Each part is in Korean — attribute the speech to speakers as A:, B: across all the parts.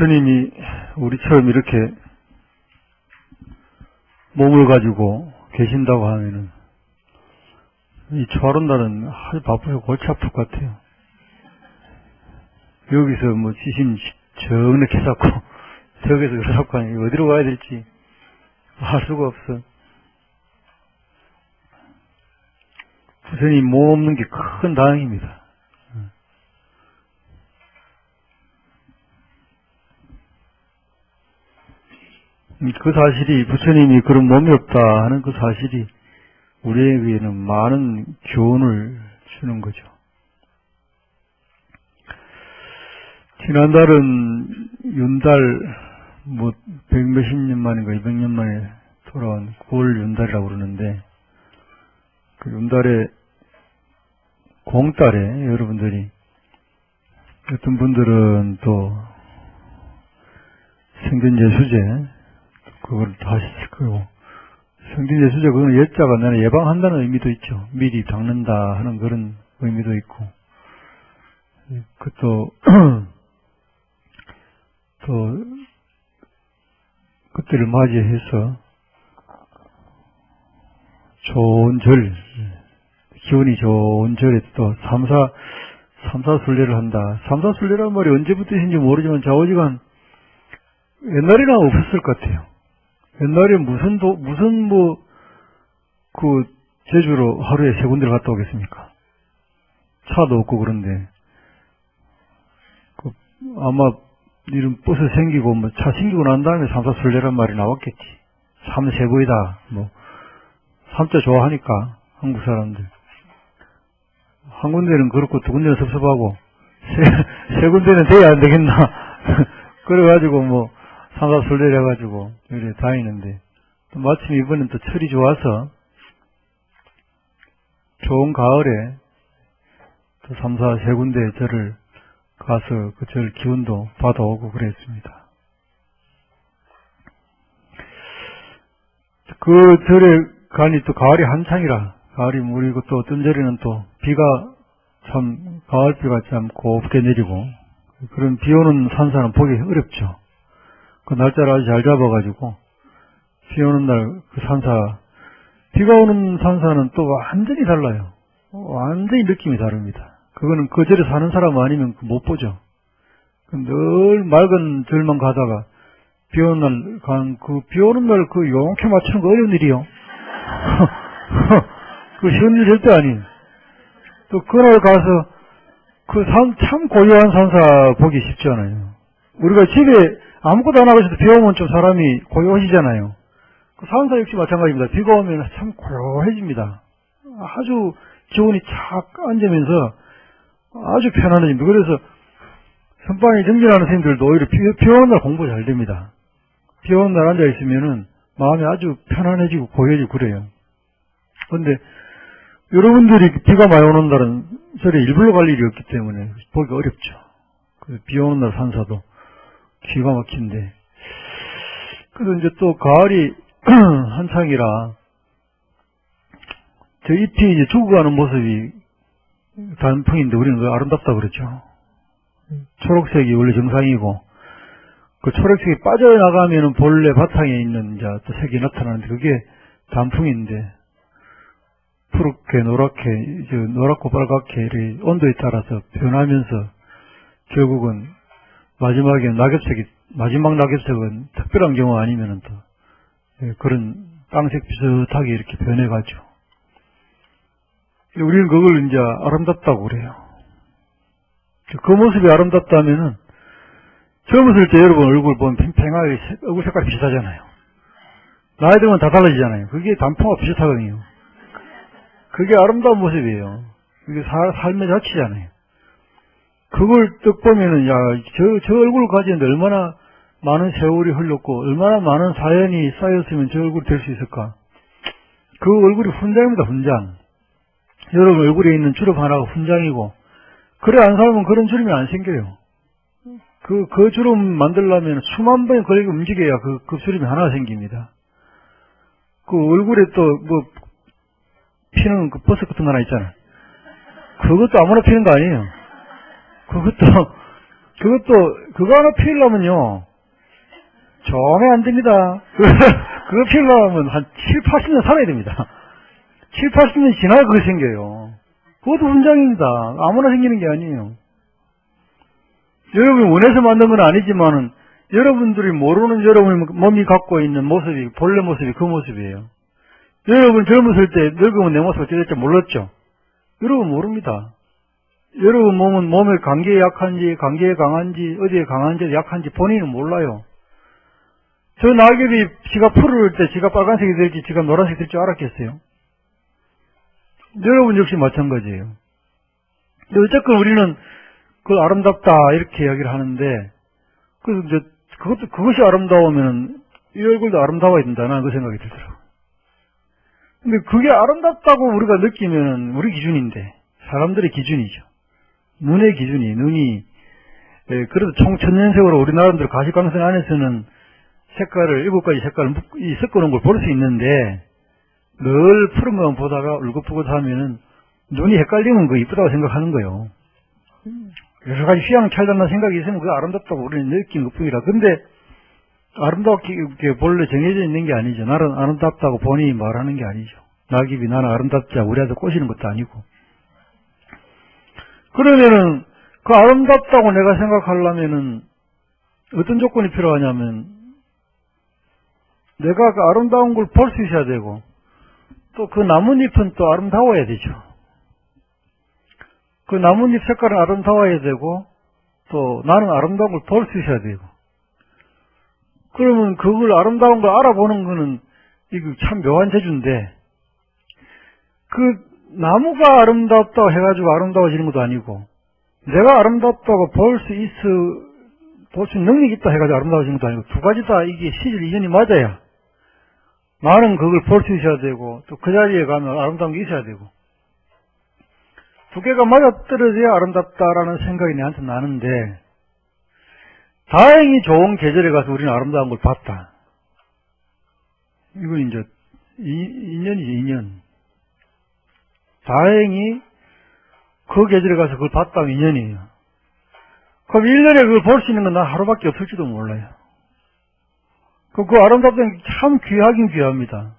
A: 부처님이 우리처럼 이렇게 몸을 가지고 계신다고 하면은 이 초하룬날은 아주 바쁘고 골치 아플 것 같아요. 여기서 뭐 지심 정확히 잡고 저기서 그렇고 하니 어디로 가야 될지 알 수가 없어. 부처님 몸 없는 게 큰 다행입니다. 그 사실이 부처님이 그런 몸이 없다 하는 그 사실이 우리에게는 많은 교훈을 주는 거죠. 지난달은 윤달 뭐 100몇십 년 만인가 200년 만에 돌아온 9월 윤달이라고 그러는데 그 윤달에 공달에 여러분들이 어떤 분들은 또 생전예수제 그걸 다 하실 거고 생전예수제 그거는 예자가 나는 예방한다는 의미도 있죠. 미리 닦는다 하는 그런 의미도 있고 그것도 또 그때를 맞이해서 좋은 절 기운이 좋은 절에 또 삼사순례를 한다. 삼사순례란 말이 언제부터 있는지 모르지만 좌우지간 옛날에는 없었을 것 같아요. 옛날에 무슨 그 제주로 하루에 3군데를 갔다 오겠습니까? 차도 없고 그런데 아마 이런 버스 생기고 뭐 차 생기고 난 다음에 삼사순례란 말이 나왔겠지. 삼세보이다 뭐 삼자 좋아하니까 한국 사람들 한 군데는 그렇고 두 군데는 섭섭하고 세 군데는 돼야 안 되겠나 그래가지고 뭐 삼사순례를 해가지고 이렇게 다니는데 또 마침 이번엔 또 철이 좋아서 좋은 가을에 또 세 군데 절을 가서 그 절 기운도 받아오고 그랬습니다. 그 절에 가니 또 가을이 한창이라 가을이 무리고 또 어떤 절에는 또 비가 참 가을비가 참 곱게 내리고 그런 비 오는 산사는 보기 어렵죠. 그 날짜를 아주 잘 잡아가지고 비 오는 날 그 산사 비가 오는 산사는 또 완전히 달라요. 완전히 느낌이 다릅니다. 그거는 그 절에 사는 사람 아니면 못 보죠. 늘 맑은 절만 가다가 비 오는 날 비 오는 날 그 용케 맞추는 거 어려운 일이요. 그 쉬운 일 절대 아니에요. 또 그날 가서 그 참 고요한 산사 보기 쉽지 않아요. 우리가 집에 아무것도 안 하고 있어도 비 오면 좀 사람이 고요해지잖아요. 그 산사 역시 마찬가지입니다. 비가 오면 참 고요해집니다. 아주 기운이 착 앉으면서 아주 편안해집니다. 그래서 선방에 정진하는 선생님들도 오히려 비 오는 날 공부 잘 됩니다. 비 오는 날 앉아있으면은 마음이 아주 편안해지고 고요해지고 그래요. 그런데 여러분들이 비가 많이 오는 날은 절에 일부러 갈 일이 없기 때문에 보기 어렵죠. 비 오는 날 산사도 기가 막힌데. 그래서 이제 또 가을이 한창이라 저 잎이 이제 죽어가는 모습이 단풍인데 우리는 그 아름답다 그러죠. 초록색이 원래 정상이고 그 초록색이 빠져나가면은 본래 바탕에 있는 이제 또 색이 나타나는데 그게 단풍인데 푸르게 노랗게 노랗고 빨갛게 이렇게 온도에 따라서 변하면서 결국은 마지막에 마지막 낙엽색은 특별한 경우 아니면은 또 그런 땅색 비슷하게 이렇게 변해가죠. 우리는 그걸 이제 아름답다고 그래요. 그 모습이 아름답다면은 젊었을 때 여러분 얼굴 보면 팽팽하게 얼굴 색깔이 비슷하잖아요. 나이 들면 다 달라지잖아요. 그게 단풍과 비슷하거든요. 그게 아름다운 모습이에요. 그게 삶의 자체잖아요. 그걸 딱 보면은 저 얼굴을 가지는데 얼마나 많은 세월이 흘렀고 얼마나 많은 사연이 쌓였으면 저 얼굴이 될 수 있을까. 그 얼굴이 훈장입니다. 훈장. 여러분 얼굴에 있는 주름 하나가 훈장이고 그래 안 살면 그런 주름이 안 생겨요. 그 주름 만들려면 수만 번이 걸리게 움직여야 그 주름이 하나 생깁니다. 그 얼굴에 또 피는 그 버섯 같은 거 하나 있잖아요. 그것도 아무나 피는 거 아니에요. 그것도 그거 하나 피우려면요, 정에 안 됩니다. 그거 피우려면 한 7, 80년 살아야 됩니다. 7, 80년 지나야 그거 생겨요. 그것도 훈장입니다. 아무나 생기는 게 아니에요. 여러분이 원해서 만든 건 아니지만은, 여러분들이 모르는 여러분의 몸이 갖고 있는 모습이, 본래 모습이 그 모습이에요. 여러분 젊었을 때 늙으면 내 모습이 어떻게 될지 몰랐죠? 여러분 모릅니다. 여러분 몸은 몸의 관계에 약한지, 관계에 강한지, 어디에 강한지, 약한지 본인은 몰라요. 저 낙엽이 지가 푸를 때 지가 빨간색이 될지 지가 노란색이 될 줄 알았겠어요? 여러분 역시 마찬가지예요. 근데 어쨌건 우리는 그 아름답다 이렇게 이야기를 하는데, 그것이 아름다우면은 이 얼굴도 아름다워야 된다는 그 생각이 들더라고요. 근데 그게 아름답다고 우리가 느끼면은 우리 기준인데, 사람들의 기준이죠. 눈의 기준이, 눈이, 그래도 총 1000년sek으로 우리나라들 가시광선 안에서는 색깔을, 7가지 색깔을 섞어놓은 걸 볼 수 있는데, 늘 푸른 것만 보다가 울긋불긋 하면은 눈이 헷갈리면 그거 이쁘다고 생각하는 거예요. 여러 가지 휘황찬란한 생각이 있으면 그게 아름답다고 우리는 느낀 것 뿐이라. 근데 아름답게 본래 정해져 있는 게 아니죠. 나는 아름답다고 본인이 말하는 게 아니죠. 낙엽이 나는 아름답지 않고 우리한테 꼬시는 것도 아니고. 그러면은 그 아름답다고 내가 생각하려면은 어떤 조건이 필요하냐면, 내가 그 아름다운 걸 볼 수 있어야 되고, 또 그 나뭇잎은 또 아름다워야 되죠. 그 나뭇잎 색깔은 아름다워야 되고, 또 나는 아름다운 걸 볼 수 있어야 되고. 그러면 그걸 아름다운 걸 알아보는 거는 이거 참 묘한 재주인데, 그 나무가 아름답다고 해가지고 아름다워지는 것도 아니고, 내가 아름답다고 볼 수 있는 능력이 있다 해가지고 아름다워지는 것도 아니고, 두 가지 다 이게 시절 이전이 맞아야 나는 그걸 볼 수 있어야 되고, 또 그 자리에 가면 아름다운 게 있어야 되고, 두 개가 맞아떨어져야 아름답다라는 생각이 내한테 나는데, 다행히 좋은 계절에 가서 우리는 아름다운 걸 봤다. 이건 이제 인연이죠, 인연. 다행히 그 계절에 가서 그걸 봤다면 인연이에요. 그럼 1년에 그걸 볼 수 있는 건 난 하루밖에 없을지도 몰라요. 그 아름답다는 게 참 귀하긴 귀합니다.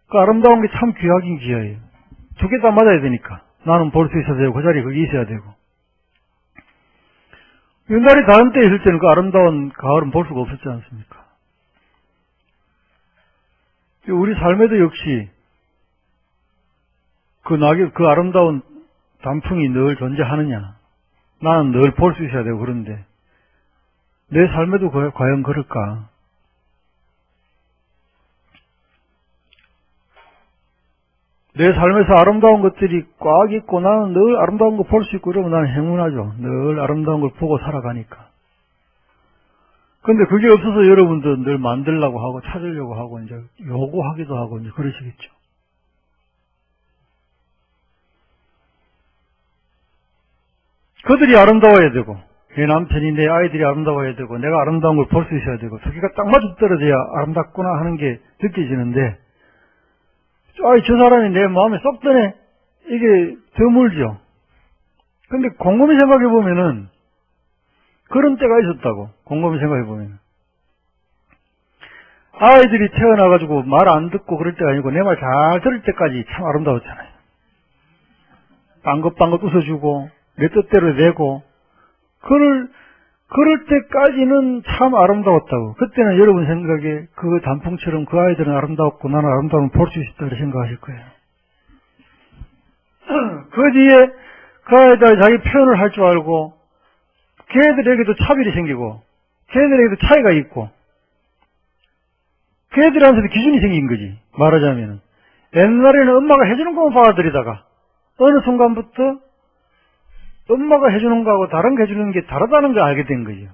A: 그 아름다운 게 참 귀하긴 귀해요. 두 개 다 맞아야 되니까. 나는 볼 수 있어야 되고, 그 자리에 거기 있어야 되고. 연달이 다른 때 있을 때는 그 아름다운 가을은 볼 수가 없었지 않습니까? 우리 삶에도 역시 그 낙엽, 그 아름다운 단풍이 늘 존재하느냐. 나는 늘 볼 수 있어야 되고, 그런데 내 삶에도 과연 그럴까? 내 삶에서 아름다운 것들이 꽉 있고 나는 늘 아름다운 거 볼 수 있고 그러면 나는 행운하죠. 늘 아름다운 걸 보고 살아가니까. 근데 그게 없어서 여러분도 늘 만들려고 하고 찾으려고 하고 이제 요구하기도 하고 이제 그러시겠죠. 그들이 아름다워야 되고, 내 남편이 내 아이들이 아름다워야 되고, 내가 아름다운 걸 볼 수 있어야 되고, 두 개가 딱 맞아떨어져야 아름답구나 하는 게 느껴지는데, 저 사람이 내 마음에 쏙 드네. 이게 드물죠. 근데 곰곰이 생각해보면은, 그런 때가 있었다고, 곰곰이 생각해보면. 아이들이 태어나가지고 말 안 듣고 그럴 때가 아니고, 내 말 잘 들을 때까지 참 아름다웠잖아요. 빵긋빵긋 웃어주고, 내 뜻대로 되고, 그럴 때까지는 참 아름다웠다고. 그때는 여러분 생각에 그 단풍처럼 그 아이들은 아름다웠고 나는 아름다움을 볼 수 있다고 생각하실 거예요. 그 뒤에 그 아이들이 자기 표현을 할 줄 알고, 걔들에게도 차별이 생기고, 걔들에게도 차이가 있고, 걔들한테도 기준이 생긴 거지. 말하자면 옛날에는 엄마가 해주는 것만 받아들이다가 어느 순간부터 엄마가 해주는 거하고 다른 게 해주는 게 다르다는 걸 알게 된 거죠.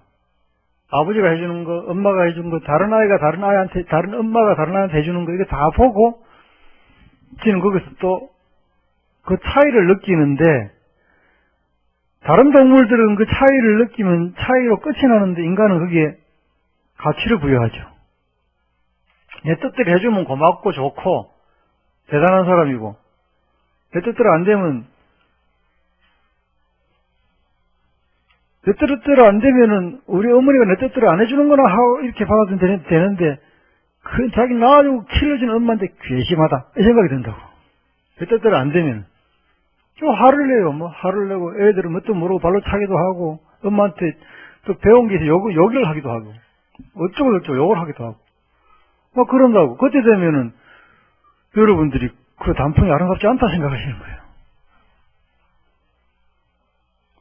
A: 아버지가 해주는 거, 엄마가 해주는 거, 다른 아이가 다른 아이한테, 다른 엄마가 다른 아이한테 해주는 거, 이게 다 보고, 지는 거기서 또 그 차이를 느끼는데, 다른 동물들은 그 차이를 느끼면 차이로 끝이 나는데, 인간은 그게 가치를 부여하죠. 내 뜻대로 해주면 고맙고 좋고, 대단한 사람이고, 내 뜻대로 안 되면 내 뜻대로 안 되면은 우리 어머니가 내 뜻대로 안 해주는 거나 하고 이렇게 받아들여도 되는데 그 자기 낳아주고 키워준 엄마한테 괘씸하다 이 생각이 든다고. 내 뜻대로 안 되면 좀 화를 내요. 뭐 화를 내고 애들은 뭣도 모르고 발로 차기도 하고 엄마한테 또 배운 게 있어 욕을 하기도 하고 어쩌고 저쩌고 욕을 하기도 하고 막 그런다고. 그때 되면은 여러분들이 그 단풍이 아름답지 않다 생각하시는 거예요.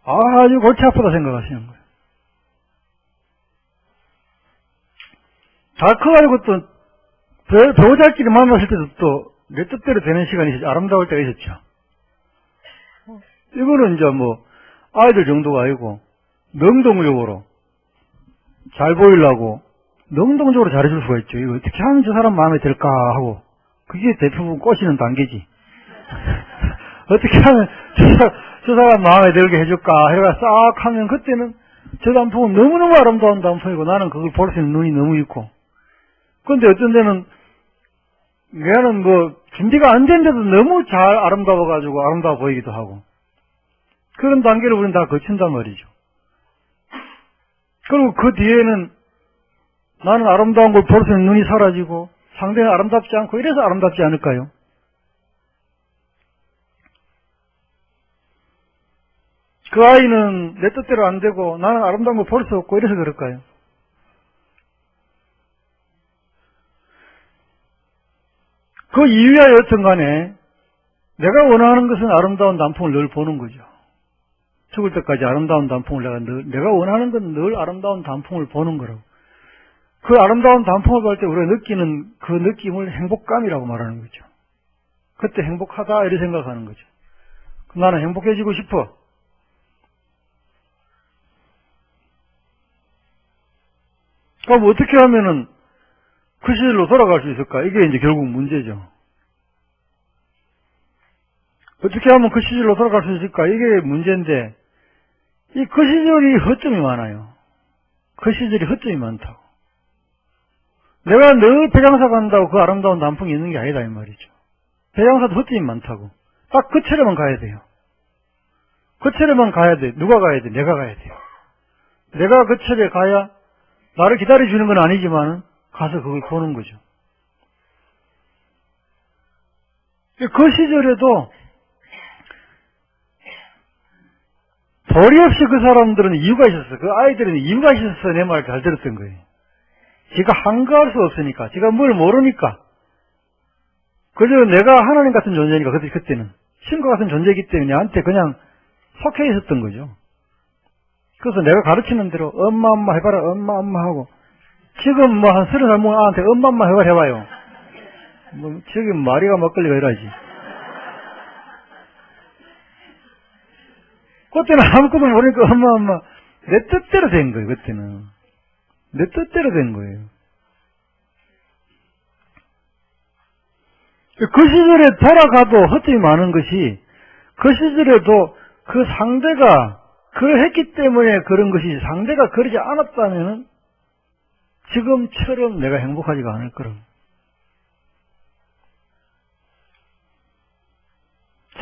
A: 아주 골치 아프다 생각하시는 거예요. 다 커가지고 또 배우자끼리 만났을 때도 또 내 뜻대로 되는 시간이 있었죠. 아름다울 때가 있었죠. 이거는 이제 뭐 아이들 정도가 아니고 능동적으로 잘 보이려고 능동적으로 잘해줄 수가 있죠. 이거 어떻게 하면 저 사람 마음에 들까 하고 그게 대부분 꼬시는 단계지. 어떻게 하면 저 사람 마음에 들게 해줄까 해가 싹 하면 그때는 저 단풍은 너무너무 아름다운 단풍이고 나는 그걸 볼 수 있는 눈이 너무 있고. 그런데 어떤 데는 얘는 뭐 준비가 안 된데도 너무 잘 아름다워가지고 아름다워 보이기도 하고 그런 단계를 우리는 다 거친단 말이죠. 그리고 그 뒤에는 나는 아름다운 걸 볼 수 있는 눈이 사라지고 상대는 아름답지 않고 이래서 아름답지 않을까요? 그 아이는 내 뜻대로 안 되고 나는 아름다운 걸 볼 수 없고 이래서 그럴까요? 그 이유야 여튼 간에 내가 원하는 것은 아름다운 단풍을 늘 보는 거죠. 죽을 때까지 아름다운 단풍을 내가 원하는 건 늘 아름다운 단풍을 보는 거라고. 그 아름다운 단풍을 볼 때 우리가 느끼는 그 느낌을 행복감이라고 말하는 거죠. 그때 행복하다 이렇게 생각하는 거죠. 나는 행복해지고 싶어. 그럼 어떻게 하면은 그 시절로 돌아갈 수 있을까? 이게 이제 결국 문제죠. 어떻게 하면 그 시절로 돌아갈 수 있을까? 이게 문제인데, 그 시절이 허점이 많아요. 그 시절이 허점이 많다고. 내가 늘 백양사 간다고 그 아름다운 단풍이 있는 게 아니다, 이 말이죠. 백양사도 허점이 많다고. 딱 그 차례만 가야 돼요. 그 차례만 가야 돼. 누가 가야 돼? 내가 가야 돼요. 내가 그 차례 가야 나를 기다려주는 건 아니지만 가서 그걸 보는 거죠. 그 시절에도 도리 없이 그 사람들은 이유가 있었어. 그 아이들은 이유가 있어서 내 말 잘 들었던 거예요. 지가 한가할 수 없으니까, 지가 뭘 모르니까. 그저 내가 하나님 같은 존재니까, 그때는. 신과 같은 존재이기 때문에 나한테 그냥 속해 있었던 거죠. 그래서 내가 가르치는 대로 엄마 해봐라, 엄마 하고. 지금 뭐 한 30살 먹은 아한테 엄마 해봐요. 뭐, 지금 마리가 막걸리가 이러지. 그때는 아무것도 모르니까 엄마 내 뜻대로 된 거예요. 그때는 내 뜻대로 된 거예요. 그 시절에 돌아가도 허점이 많은 것이 그 시절에도 그 상대가 그랬기 때문에 그런 것이 상대가 그러지 않았다면 지금처럼 내가 행복하지가 않을 거라고.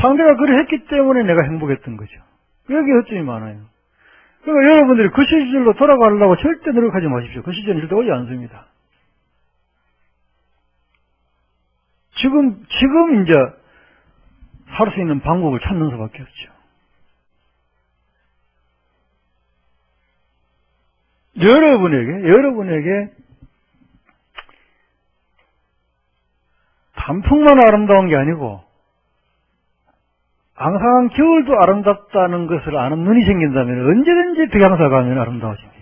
A: 상대가 그랬기 때문에 내가 행복했던 거죠. 여기 허점이 많아요. 그러니까 여러분들이 그 시절로 돌아가려고 절대 노력하지 마십시오. 그 시절은 절대 오지 않습니다. 지금 이제 할 수 있는 방법을 찾는 수밖에 없죠. 여러분에게 단풍만 아름다운 게 아니고 앙상한 겨울도 아름답다는 것을 아는 눈이 생긴다면 언제든지 백양사 가면 아름다워집니다.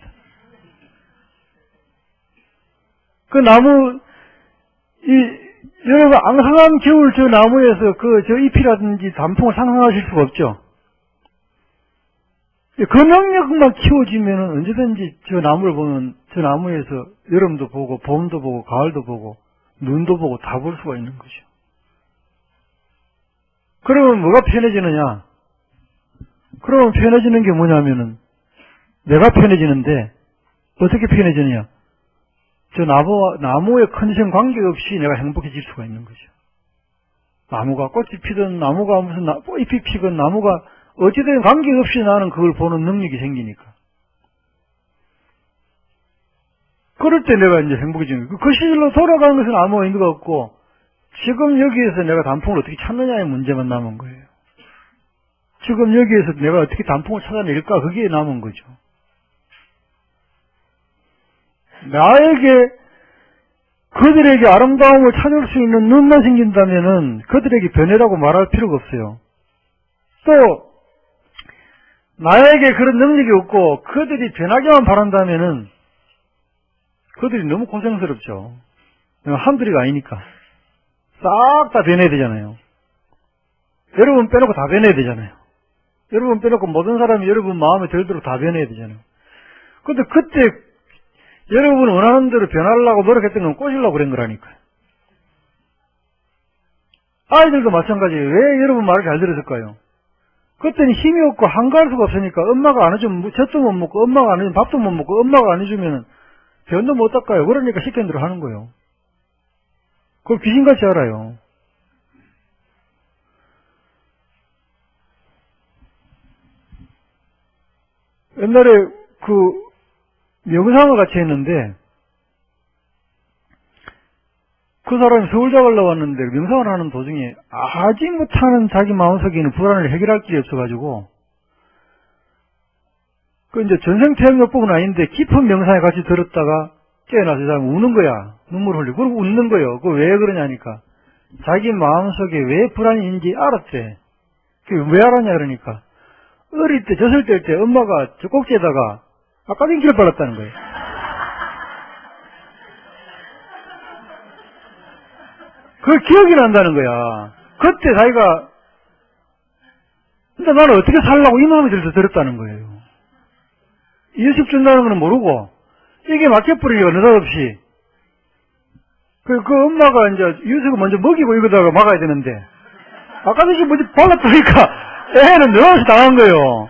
A: 그 나무, 여러분 앙상한 겨울 저 나무에서 저 잎이라든지 단풍을 상상하실 수가 없죠. 그 능력만 키워지면 언제든지 저 나무를 보면 저 나무에서 여름도 보고 봄도 보고 가을도 보고 눈도 보고 다 볼 수가 있는 거죠. 그러면 뭐가 편해지느냐? 그러면 편해지는 게 뭐냐면은 내가 편해지는데 어떻게 편해지느냐? 저 나무의 컨디션 관계없이 내가 행복해질 수가 있는 거죠. 나무가 꽃이 피든 나무가 무슨 잎이 피건 나무가 어찌든 관계없이 나는 그걸 보는 능력이 생기니까. 그럴 때 내가 이제 행복해지는 거예요. 그 시절로 돌아가는 것은 아무 의미가 없고, 지금 여기에서 내가 단풍을 어떻게 찾느냐의 문제만 남은 거예요. 지금 여기에서 내가 어떻게 단풍을 찾아낼까? 그게 남은 거죠. 나에게, 그들에게 아름다움을 찾을 수 있는 눈만 생긴다면은 그들에게 변해라고 말할 필요가 없어요. 또, 나에게 그런 능력이 없고 그들이 변하기만 바란다면은 그들이 너무 고생스럽죠. 한둘이가 아니니까. 싹 다 변해야 되잖아요. 여러분 빼놓고 다 변해야 되잖아요. 여러분 빼놓고 모든 사람이 여러분 마음에 들도록 다 변해야 되잖아요. 근데 그때 여러분 원하는 대로 변하려고 노력했던 건 꼬시려고 그런 거라니까요. 아이들도 마찬가지예요. 왜 여러분 말을 잘 들었을까요? 그때는 힘이 없고 한가할 수가 없으니까 엄마가 안 해주면 젖도 못 먹고 엄마가 안 해주면 밥도 못 먹고 엄마가 안 해주면 변도 못 닦아요. 그러니까 시키는 대로 하는 거예요. 그걸 귀신같이 알아요. 옛날에 그 명상을 같이 했는데 그 사람이 서울 잡으려고 왔는데 명상을 하는 도중에 아지 못하는 자기 마음속에 있는 불안을 해결할 길이 없어가지고 그 이제 전생태양요법은 아닌데 깊은 명상에 같이 들었다가 깨어나서 이 사람이 우는 거야. 눈물 흘리고 그리고 웃는 거예요. 그거 왜 그러냐니까 자기 마음속에 왜 불안이 있는지 알았대. 그게 왜 알았냐 그러니까 어릴 때 젖을 뗄 때 엄마가 저 꼭지에다가 아까빙기를 발랐다는 거예요. 그 기억이 난다는 거야. 그때 자기가 근데 나는 어떻게 살라고 이 마음이 들어서 들었다는 거예요. 이유식 준다는 건 모르고 이게 막혀버리기가 느닷없이 그 엄마가 이제 이유식을 먼저 먹이고 이거다가 막아야 되는데 아까빙기 뭐지 발랐다니까 애는 늘어서 당한 거예요.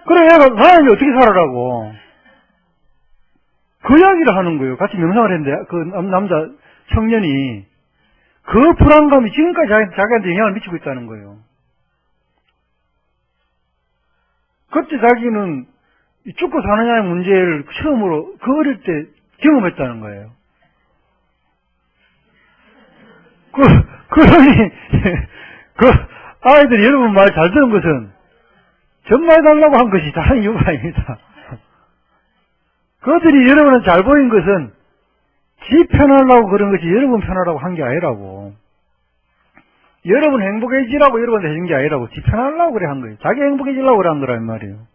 A: 그래 애가 사람이 어떻게 살아라고 그 이야기를 하는 거예요. 같이 명상을 했는데 그 남자 청년이 그 불안감이 지금까지 자기한테 영향을 미치고 있다는 거예요. 그때 자기는 죽고 사느냐의 문제를 처음으로 그 어릴 때 경험했다는 거예요. 그러니 그 아이들이 여러분 말 잘 듣는 것은 전마해달라고 한 것이 다른 이유가 아닙니다. 그들이 여러분은 잘 보인 것은 지 편하려고 그런 것이 여러분 편하라고 한 게 아니라고. 여러분 행복해지라고 여러분한테 해준 게 아니라고. 지 편하려고 그래 한 거예요. 자기 행복해지려고 그래 한 거란 말이에요.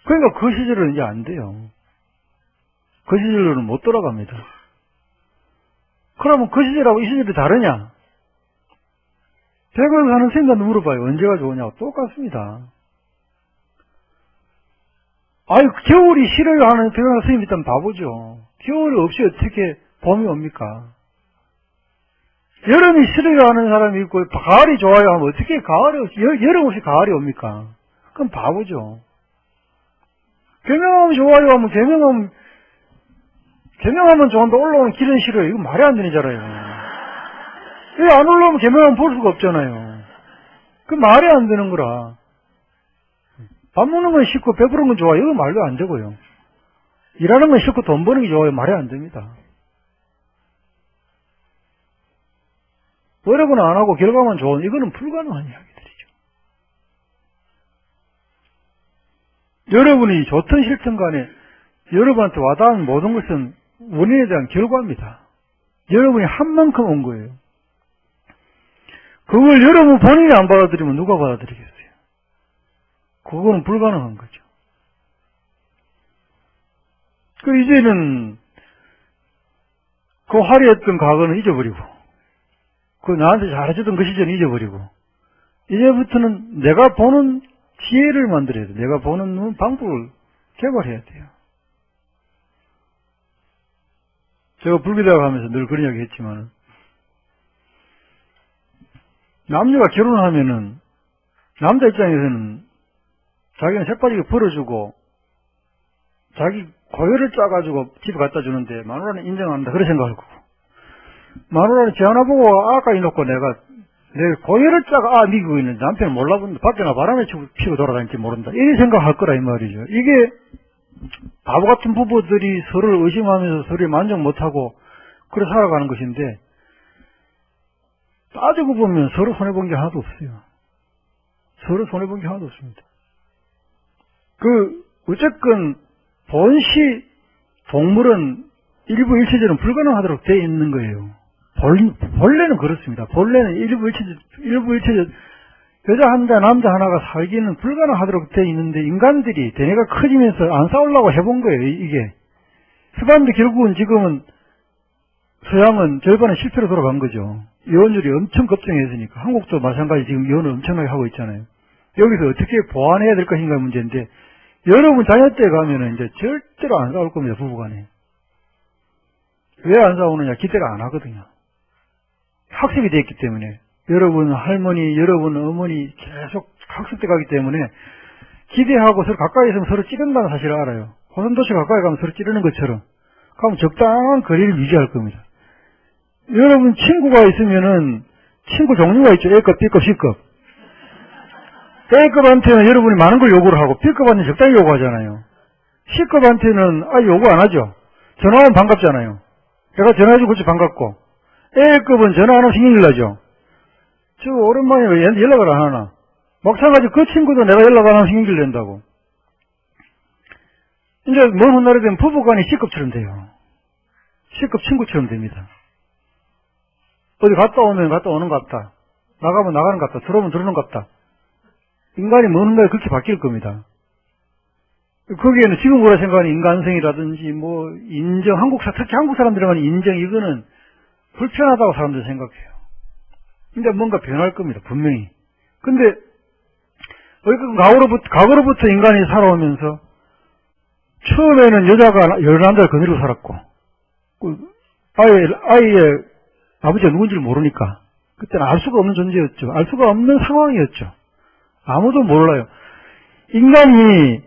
A: 그러니까 그 시절은 이제 안 돼요. 그 시절로는 못 돌아갑니다. 그러면 그 시절하고 이 시절이 다르냐? 백월 사는 생각도 물어봐요. 언제가 좋으냐고. 똑같습니다. 아유, 겨울이 싫어요 하는 백월 스님이 있다면 바보죠. 겨울이 없이 어떻게 봄이 옵니까? 여름이 싫어요 하는 사람이 있고, 가을이 좋아요 하면 어떻게 가을이 없이, 여름 없이 가을이 옵니까? 그럼 바보죠. 개명하면 좋아요 하면 개명하면 좋은데 올라오는 길은 싫어요. 이거 말이 안 되잖아요. 왜 안 올라오면 개명하면 볼 수가 없잖아요. 그 말이 안 되는 거라. 밥 먹는 건 싫고 배부른 건 좋아요. 이거 말도 안 되고요. 일하는 건 싫고 돈 버는 게 좋아요. 말이 안 됩니다. 노력은 안 하고 결과만 좋은 이거는 불가능한 이야기들이죠. 여러분이 좋든 싫든 간에 여러분한테 와닿은 모든 것은 원인에 대한 결과입니다. 여러분이 한 만큼 온 거예요. 그걸 여러분 본인이 안 받아들이면 누가 받아들이겠어요? 그거는 불가능한 거죠. 이제는 그 화려했던 과거는 잊어버리고 그 나한테 잘해주던 그 시절은 잊어버리고 이제부터는 내가 보는 지혜를 만들어야 돼요. 내가 보는 방법을 개발해야 돼요. 제가 불교대학 하면서 늘 그런 이야기 했지만 남녀가 결혼하면은 남자 입장에서는 자기는 새빠지게 벌어주고 자기 고열을 짜가지고 집에 갖다 주는데 마누라는 인정한다 그런 생각할 거고 마누라는 지 하나 보고 아까이 놓고 내가 내 고열을 짜가 미기고 있는데 남편은 몰라본다 밖에나 바람에 피고 돌아다닐지 모른다 이런 생각할 거라 이 말이죠. 이게 바보 같은 부부들이 서로를 의심하면서 서로를 만족 못하고 그래 살아가는 것인데, 따지고 보면 서로 손해본 게 하나도 없어요. 서로 손해본 게 하나도 없습니다. 어쨌건 본시 동물은 일부 일체적으로 불가능하도록 되어 있는 거예요. 본래는 그렇습니다. 본래는 일부 일체적 여자 한자 남자 하나가 살기는 불가능하도록 되어 있는데, 인간들이 대뇌가 커지면서 안 싸우려고 해본 거예요. 이게 해봤는데 결국은 지금은 서양은 절반은 실패로 돌아간 거죠. 이혼율이 엄청 급증했으니까. 한국도 마찬가지 지금 이혼을 엄청나게 하고 있잖아요. 여기서 어떻게 보완해야 될 것인가 문제인데, 여러분 자녀 때 가면은 이제 절대로 안 싸울 겁니다. 부부간에. 왜 안 싸우느냐? 기대를 안 하거든요. 학습이 되어 있기 때문에. 여러분 할머니, 여러분 어머니 계속 학습돼 가기 때문에 기대하고 서로 가까이 있으면 서로 찌른다는 사실을 알아요. 호선도시 가까이 가면 서로 찌르는 것처럼. 그럼 적당한 거리를 유지할 겁니다. 여러분 친구가 있으면은 친구 종류가 있죠. A급, B급, C급. A급한테는 여러분이 많은 걸 요구를 하고 B급한테는 적당히 요구하잖아요. C급한테는 요구 안 하죠. 전화하면 반갑잖아요. 내가 전화해주고 그렇지 반갑고. A급은 전화 안 하면 신경질 나죠. 저 오랜만에 왜 얘한테 연락을 안 하나. 마찬가지 그 친구도 내가 연락 안 하면 신경질 낸다고. 이제 먼 훗날에 되면 부부간이 C급처럼 돼요. C급 친구처럼 됩니다. 어디 갔다 오면 갔다 오는 것 같다. 나가면 나가는 것 같다. 들어오면 들어오는 것 같다. 인간이 먼 훗날에 그렇게 바뀔 겁니다. 거기에는 지금 우리가 생각하는 인간성이라든지 인정, 특히 한국 사람들에게는 인정, 이거는 불편하다고 사람들이 생각해요. 근데 뭔가 변할 겁니다. 분명히. 근데 과거로부터 인간이 살아오면서 처음에는 여자가 여러 남자를 거느리고 살았고, 아이의 아버지가 누군지를 모르니까 그때는 알 수가 없는 존재였죠. 알 수가 없는 상황이었죠. 아무도 몰라요. 인간이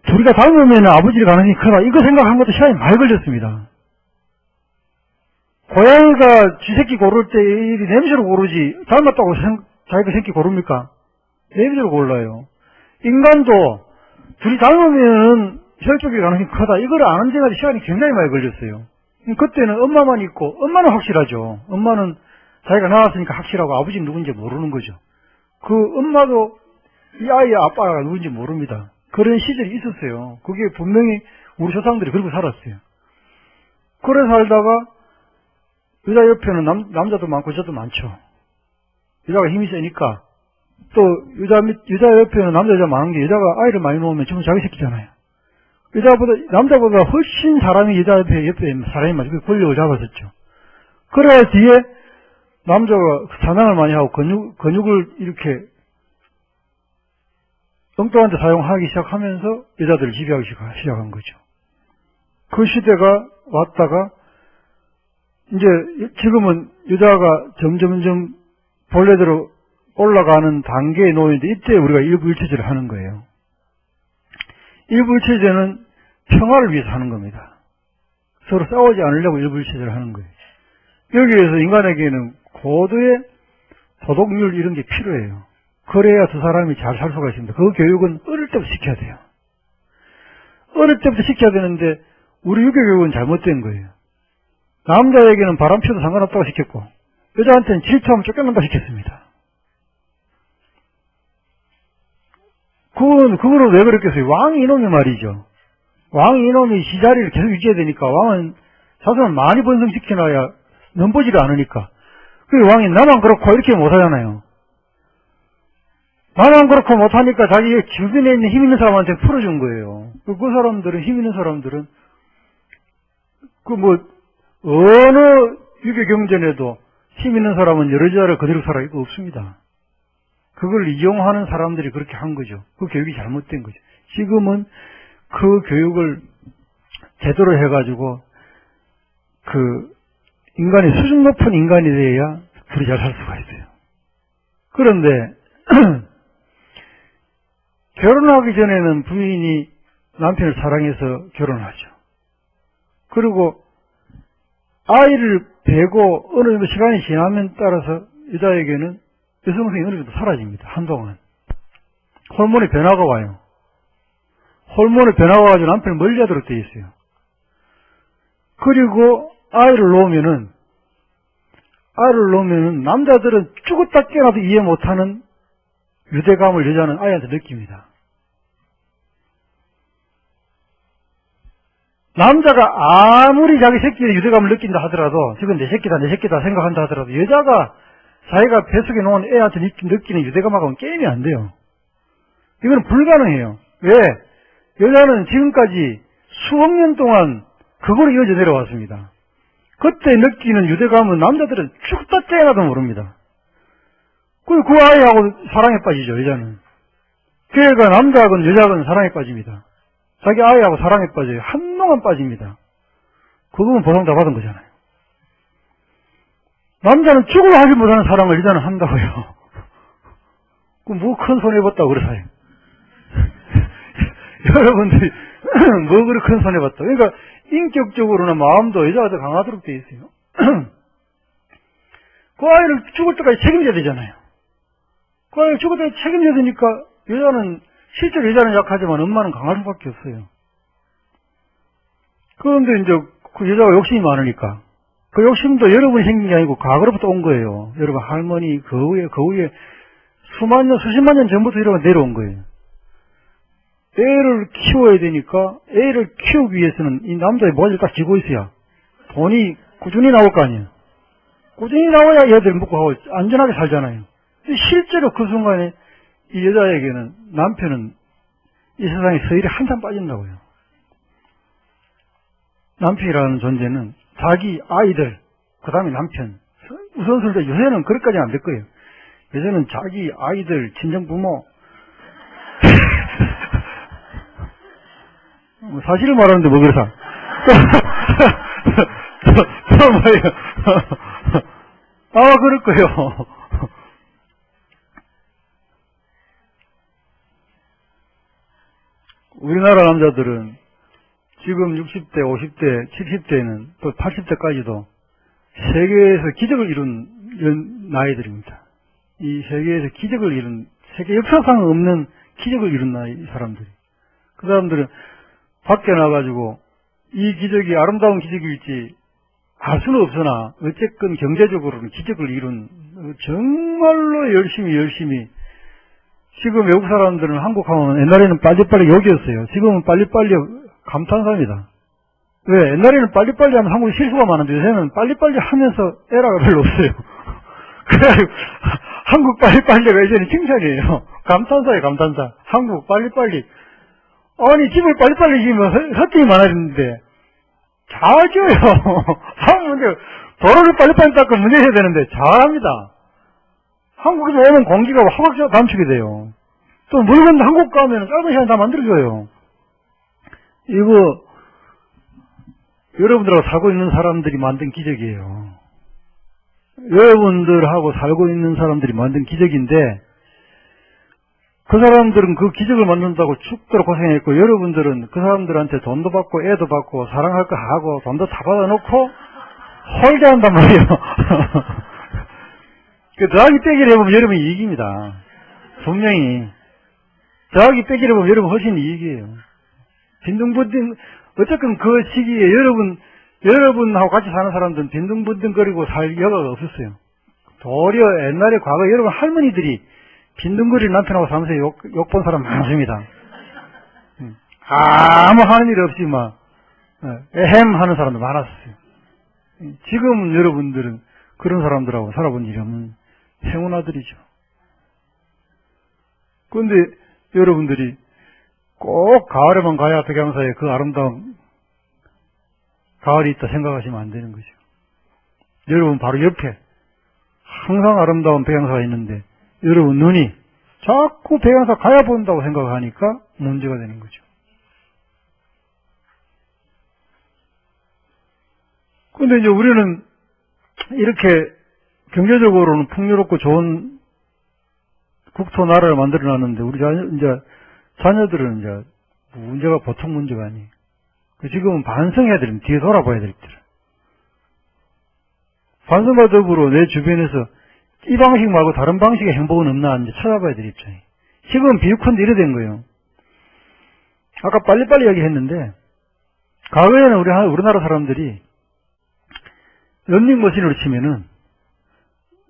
A: 둘이 다 닮으면 아버지를 가능성이 크다. 이거 생각한 것도 시간이 많이 걸렸습니다. 고양이가 지 새끼 고를 때 냄새로 고르지 닮았다고 자기가 새끼 고릅니까? 냄새로 골라요. 인간도 둘이 닮으면 혈족의 가능성이 크다. 이걸 아는 데까지 시간이 굉장히 많이 걸렸어요. 그때는 엄마만 있고, 엄마는 확실하죠. 엄마는 자기가 낳았으니까 확실하고 아버지는 누군지 모르는 거죠. 그 엄마도 이 아이의 아빠가 누군지 모릅니다. 그런 시절이 있었어요. 그게 분명히 우리 조상들이 그러고 살았어요. 그래 살다가 여자 옆에는 남자도 많고 여자도 많죠. 여자가 힘이 세니까. 또 여자 옆에는 여자 많은 게, 여자가 아이를 많이 놓으면 전부 자기 새끼잖아요. 남자보다 훨씬 사람이 여자 옆에 사람이 많이 권력을 잡았었죠. 그래야 뒤에 남자가 사냥을 많이 하고 근육을 이렇게 엉뚱한 데 사용하기 시작하면서 여자들을 지배하기 시작한 거죠. 그 시대가 왔다가 이제 지금은 여자가 점점점 본래대로 올라가는 단계에 놓이는데, 이때 우리가 일부일체제를 하는 거예요. 일부일체제는 평화를 위해서 하는 겁니다. 서로 싸우지 않으려고 일부일체제를 하는 거예요. 여기에서 인간에게는 고도의 도덕률 이런 게 필요해요. 그래야 두 사람이 잘 살 수가 있습니다. 그 교육은 어릴 때부터 시켜야 돼요. 어릴 때부터 시켜야 되는데 우리 유교 교육은 잘못된 거예요. 남자에게는 바람 피워도 상관없다고 시켰고 여자한테는 질투하면 쫓겨난다고 시켰습니다. 그거는 왜 그랬겠어요? 왕이 이놈이 말이죠. 왕이 이놈이 시자리를 계속 유지해야 되니까, 왕은 자손을 많이 번성시켜놔야 넘보지를 않으니까. 그 왕이 나만 그렇고 이렇게 못하잖아요. 나만 그렇고 못하니까 자기 주변에 있는 힘 있는 사람한테 풀어준 거예요. 그 사람들은, 힘 있는 사람들은 어느 유교 경전에도 힘 있는 사람은 여러 여자를 거느리고 살아 이거 없습니다. 그걸 이용하는 사람들이 그렇게 한 거죠. 그 교육이 잘못된 거죠. 지금은 그 교육을 제대로 해가지고 인간이 수준 높은 인간이 돼야 둘이 잘 살 수가 있어요. 그런데 결혼하기 전에는 부인이 남편을 사랑해서 결혼하죠. 그리고 아이를 베고 어느 정도 시간이 지나면 따라서 여자에게는 여성성이 어느 정도 사라집니다. 한동안. 호르몬의 변화가 와요. 호르몬의 변화가 가지고 남편을 멀리하도록 되어 있어요. 그리고 아이를 놓으면은 남자들은 죽었다 깨어나도 이해 못하는 유대감을 여자는 아이한테 느낍니다. 남자가 아무리 자기 새끼의 유대감을 느낀다 하더라도, 지금 내 새끼다 생각한다 하더라도, 여자가 자기가 뱃속에 놓은 애한테 느끼는 유대감하고는 게임이 안 돼요. 이건 불가능해요. 왜? 여자는 지금까지 수억 년 동안 그걸로 이어져 내려왔습니다. 그때 느끼는 유대감은 남자들은 죽다 깨어나도 모릅니다. 그리고 그 아이하고 사랑에 빠지죠, 여자는. 그러니까 남자하고는 여자하고는 사랑에 빠집니다. 자기 아이하고 사랑에 빠져요. 한동안 빠집니다. 그거는 보상 다 받은 거잖아요. 남자는 죽어도 하지 못하는 사랑을 여자는 한다고요. 그럼 뭐 큰 손해봤다고 그러세요. 여러분들이 뭐 그렇게 큰 손해봤다. 그러니까 인격적으로나 마음도 여자가 더 강하도록 되어 있어요. 그 아이를 죽을 때까지 책임져야 되잖아요. 그 아이를 죽을 때까지 책임져야 되니까 실제로 여자는 약하지만 엄마는 강할 수밖에 없어요. 그런데 이제 그 여자가 욕심이 많으니까 그 욕심도 여러분이 생긴 게 아니고 과거로부터 온 거예요. 여러분 할머니 그 후에 수만 년 수십만 년 전부터 여러분 내려온 거예요. 애를 키워야 되니까 애를 키우기 위해서는 이 남자의 머리를 딱 쥐고 있어야 돈이 꾸준히 나올 거 아니에요. 꾸준히 나와야 애들 먹고 하고 안전하게 살잖아요. 실제로 그 순간에 이 여자에게는 남편은 이 세상에 서열이 한참 빠진다고요. 남편이라는 존재는 자기 아이들, 그 다음에 남편, 우선순위로 요새는 그렇게까지는 안 될 거예요. 요새는 자기 아이들, 친정부모, 사실을 말하는데 뭐 그러사. 또 뭐예요? 아마 그럴 거예요. 우리나라 남자들은 지금 60대, 50대, 70대는 또 80대까지도 세계에서 기적을 이룬 나이들입니다. 이 세계에서 기적을 이룬, 세계 역사상 없는 기적을 이룬 나이 사람들이. 그 사람들은 밖에 나가지고 이 기적이 아름다운 기적일지 알 수는 없으나 어쨌건 경제적으로는 기적을 이룬 정말로 열심히 지금 외국 사람들은 한국 하면 옛날에는 빨리빨리 욕이었어요. 지금은 빨리빨리 감탄사입니다. 왜? 옛날에는 빨리빨리 하면 한국에 실수가 많은데 요새는 빨리빨리 하면서 에러가 별로 없어요. 그래가지고 한국 빨리빨리가 이제는 칭찬이에요. 감탄사예요, 감탄사. 한국 빨리빨리. 아니, 집을 빨리빨리 지으면 헛되이 많아졌는데 잘지어요. 하면 도로를 빨리빨리 닦고 문제 해야 되는데 잘합니다. 한국에서 오는 공기가 화학적으로 감축이 돼요. 또 물건도 한국 가면 짧은 시간에 다 만들어줘요. 이거 여러분들하고 살고 있는 사람들이 만든 기적이에요. 여러분들하고 살고 있는 사람들이 만든 기적인데 그 사람들은 그 기적을 만든다고 죽도록 고생했고 여러분들은 그 사람들한테 돈도 받고 애도 받고 사랑할 거 하고 돈도 다 받아놓고 홀대한단 말이에요. 그 더하기 빼기를 해보면 여러분이 이익입니다. 분명히 더하기 빼기를 해보면 여러분 훨씬 이익이에요. 빈둥빈둥 어쨌든 그 시기에 여러분하고 같이 사는 사람들은 빈둥빈둥거리고 살 여가가 없었어요. 도리어 옛날에 과거 여러분 할머니들이 빈둥거리는 남편하고 사면서 욕본 사람 많습니다. 아무 하는 일 없이 막 에헴 하는 사람도 많았어요. 지금은 여러분들은 그런 사람들하고 살아본 일이 없는 행운아들이죠. 그런데 여러분들이 꼭 가을에만 가야 백양사에 그 아름다운 가을이 있다 생각하시면 안 되는 거죠. 여러분 바로 옆에 항상 아름다운 백양사가 있는데 여러분 눈이 자꾸 백양사 가야 본다고 생각하니까 문제가 되는 거죠. 그런데 이제 우리는 이렇게 경제적으로는 풍요롭고 좋은 국토 나라를 만들어 놨는데 우리 자녀들은 이제 문제가 보통 문제가 아니에요. 지금은 반성해야 됩니다. 뒤에 돌아봐야 될 때를. 반성과 더불어 내 주변에서 이 방식 말고 다른 방식의 행복은 없나 이제 찾아봐야 될 입장이에요. 지금은 비유컨대 이래 된 거예요. 아까 빨리빨리 얘기했는데, 과거에는 우리나라 사람들이 런닝머신으로 치면은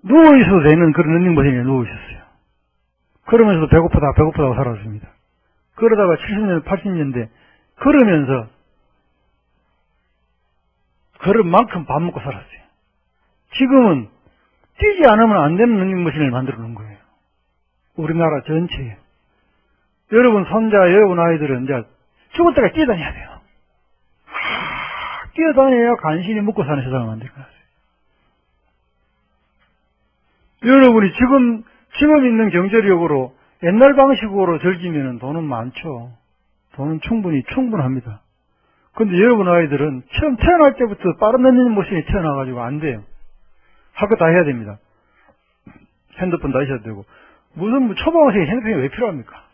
A: 누워있어도 되는 그런 런닝머신에 누워있었어요. 그러면서도 배고프다고 살았습니다. 그러다가 70년대, 80년대 걸으면서 걸은 만큼 밥 먹고 살았어요. 지금은 뛰지 않으면 안 되는 런닝머신을 만들어 놓은 거예요. 우리나라 전체에. 여러분 손자, 여러분 아이들은 이제 죽을 때까지 뛰어다녀야 돼요. 뛰어다녀야 간신히 먹고 사는 세상을 만들어놨어요. 여러분이 지금 있는 경제력으로 옛날 방식으로 절지면 돈은 많죠. 돈은 충분합니다. 근데 여러분 아이들은 처음 태어날 때부터 빠른 런닝머신이 태어나가지고 안 돼요. 할 거 다 해야 됩니다. 핸드폰 다 있어야 되고. 무슨 초등학생이 핸드폰이 왜 필요합니까?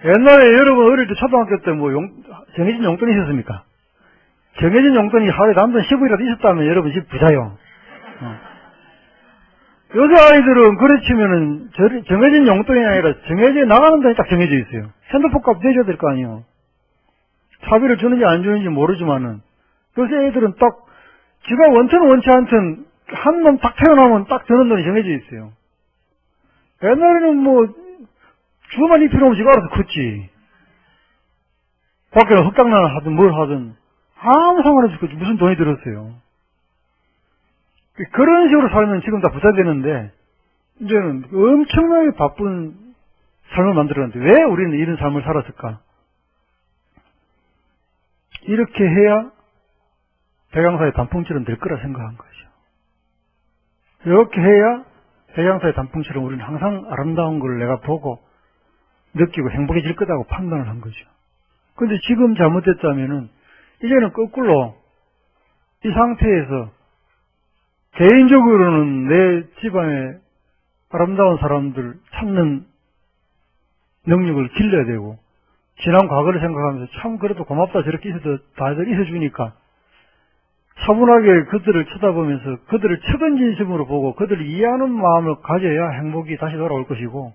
A: 옛날에 여러분 어릴 때 초등학교 때 정해진 용돈이 있었습니까? 정해진 용돈이 하루에 단돈 10원이라도 있었다면 여러분 집 부자요. 요새 아이들은 그래 치면은 정해진 용돈이 아니라 정해져 나가는 돈이 딱 정해져 있어요. 핸드폰 값 내줘야 될 거 아니에요. 사비를 주는지 안 주는지 모르지만은 요새 애들은 딱 지가 원치 않든 한 놈 딱 태어나면 딱 드는 돈이 정해져 있어요. 옛날에는 주어만 입히는 없이 알아서 컸지. 밖에는 흑당나나 하든 뭘 하든 아무 상관없이 컸지. 무슨 돈이 들었어요. 그런 식으로 살면 지금 다 부자 되는데 이제는 엄청나게 바쁜 삶을 만들었는데 왜 우리는 이런 삶을 살았을까? 이렇게 해야 백양사의 단풍처럼 될 거라 생각한 거죠. 이렇게 해야 백양사의 단풍처럼 우리는 항상 아름다운 걸 내가 보고 느끼고 행복해질 거다고 판단을 한 거죠. 근데 지금 잘못됐다면은 이제는 거꾸로 이 상태에서 개인적으로는 내 집안에 아름다운 사람들 찾는 능력을 길러야 되고 지난 과거를 생각하면서 참 그래도 고맙다 저렇게 있어도 다들 있어주니까 차분하게 그들을 쳐다보면서 그들을 최근 진심으로 보고 그들을 이해하는 마음을 가져야 행복이 다시 돌아올 것이고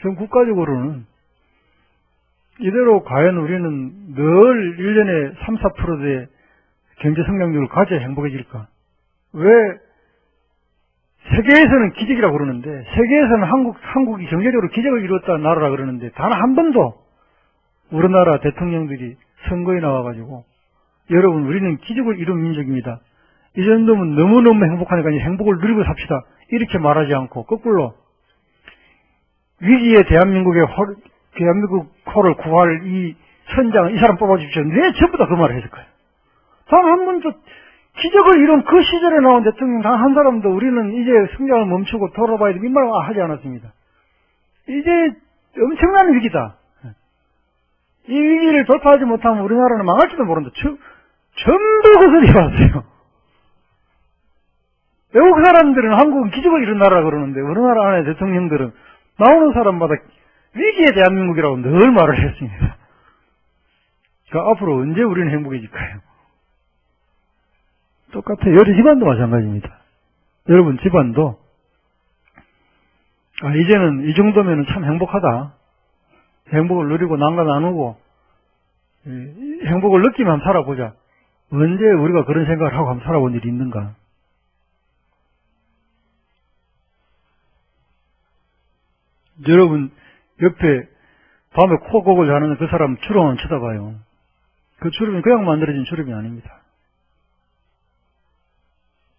A: 전 국가적으로는 이대로 과연 우리는 늘 1년에 3, 4%의 경제 성장률을 가져야 행복해질까? 왜 세계에서는 기적이라고 그러는데 세계에서는 한국이 경제적으로 기적을 이루었다는 나라라 그러는데 단 한 번도 우리나라 대통령들이 선거에 나와가지고 여러분 우리는 기적을 이룬 민족입니다. 이 정도면 너무너무 행복하니까 행복을 누리고 삽시다. 이렇게 말하지 않고 거꾸로 위기의 대한민국 호를 구할 이 선장 이 사람 뽑아주십시오. 왜 전부 다 그 말을 했을 거예요. 단 한 번도 기적을 이룬 그 시절에 나온 대통령 단 한 사람도 우리는 이제 성장을 멈추고 돌아봐야 돼. 민망을 하지 않았습니다. 이제 엄청난 위기다. 이 위기를 돌파하지 못하면 우리나라는 망할지도 모른다. 전부 그 소리 왔어요. 외국 사람들은 한국은 기적을 이룬 나라라고 그러는데 우리나라 안에 대통령들은 나오는 사람마다 위기의 대한민국이라고 늘 말을 했습니다. 그러니까 앞으로 언제 우리는 행복해질까요? 똑같아요. 여러 집안도 마찬가지입니다. 여러분 집안도 이제는 이 정도면 참 행복하다. 행복을 누리고 남과 나누고 행복을 느끼면 한번 살아보자. 언제 우리가 그런 생각을 하고 한번 살아본 일이 있는가? 여러분 옆에 밤에 코곡을 자는 그 사람 주름만 쳐다봐요. 그 주름이 그냥 만들어진 주름이 아닙니다.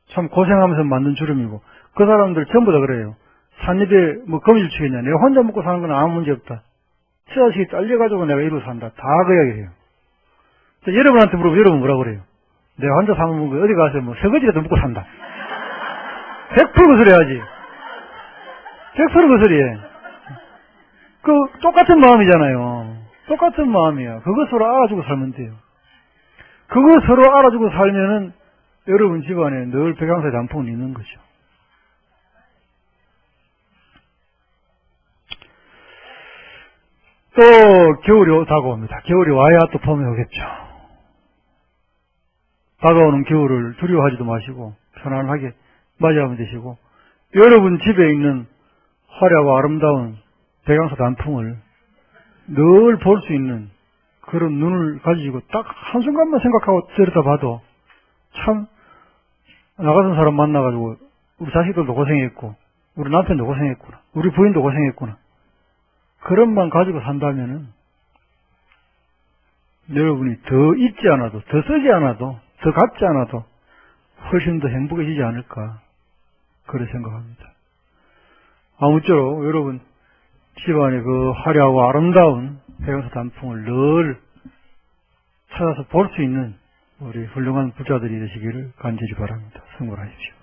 A: 참 고생하면서 만든 주름이고 그 사람들 전부 다 그래요. 산입에 거미줄 치겠냐. 내가 혼자 먹고 사는 건 아무 문제 없다. 처자식이 잘려가지고 내가 이러고 산다. 다 그 이야기해요. 여러분한테 물어보면 여러분 뭐라 그래요? 내가 혼자 사는 거 어디 가서 설거지라도 먹고 산다. 100% 그 소리 하지. 100% 그 소리에. 똑같은 마음이잖아요. 똑같은 마음이야. 그거 서로 알아주고 살면 돼요. 그거 서로 알아주고 살면은 여러분 집안에 늘 백양사의 단풍은 있는 거죠. 또 겨울이 다가옵니다. 겨울이 와야 또 봄이 오겠죠. 다가오는 겨울을 두려워하지도 마시고 편안하게 맞이하면 되시고 여러분 집에 있는 화려하고 아름다운 백양사 단풍을 늘 볼 수 있는 그런 눈을 가지고 딱 한순간만 생각하고 들여다봐도 참 나 같은 사람 만나가지고 우리 자식들도 고생했고 우리 남편도 고생했구나, 우리 부인도 고생했구나, 그런만 가지고 산다면은 여러분이 더 잊지 않아도, 더 쓰지 않아도, 더 갖지 않아도 훨씬 더 행복해지지 않을까, 그렇게 생각합니다. 아무쪼록 여러분 집안의 그 화려하고 아름다운 백연사 단풍을 늘 찾아서 볼 수 있는 우리 훌륭한 부자들이 되시기를 간절히 바랍니다. 성공하십시오.